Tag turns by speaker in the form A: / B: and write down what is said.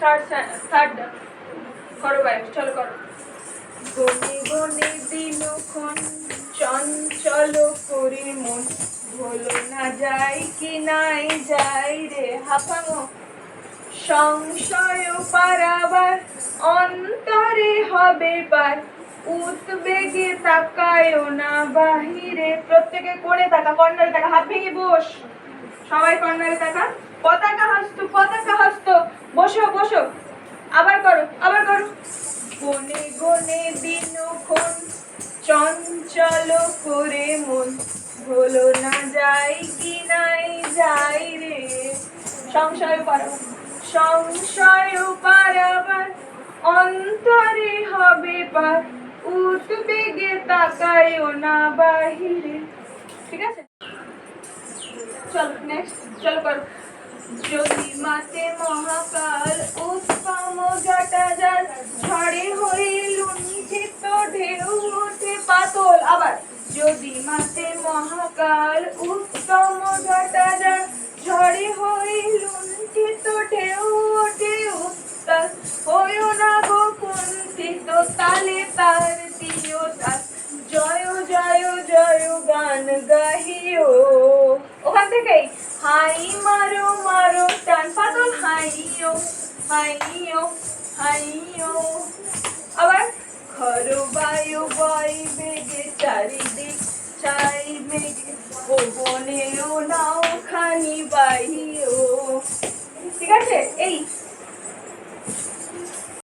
A: Third করো ভাই, চলো করো। গনে গনে দিনক্ষণ চঞ্চল করে মন, হলো না যাই কি নাই যাই রে হাফানো, সংশয় পারাবার অন্তরে হবে পার, উদ্বেগে তাকায় না বাহিরে। প্রত্যেকে কোণে তাকা, কর্নারে তাকা, হাত ভেঙে বস, সবাই কর্নারে তাকা। পতাকা হস্ত, পতাকা হস্ত, বসো বসো, আবার করো আবার করো। গনে গনে দিনক্ষণ চঞ্চল করে মন, হলো না যাই কি নাই যাই রে। সংশয় পারা, সংশয় পারাবার অন্তরে হবে পার, উদ্বেগে তাকায় না বাহিরে। ঠিক আছে, চলো নেক্সট, চলো করো। যদি মাতে মহাকাল উৎপম জটাজাল, ঝড়ে হয়ে লুণ্ঠিত ঢেউ ওঠে পাতল। আবার, যদি মাতে মহাকাল উৎপম জটাজাল, ঝড়ে হয়ে লুণ্ঠিত ঢেউ ওঠে উত্তাল, হইও না গো কুণ্ঠিত তালে তার দিও তাল, জয় জয় জয় গান গাহিও। ওখান থেকেই হাই মারো মারো টান পাতল, হাইও হাইও হাইও। আবার, খর বায়ু বয় বেগে চারিদিক চাই মেঘে, ও বনেও নাও খানি বাইও। ঠিক আছে, এই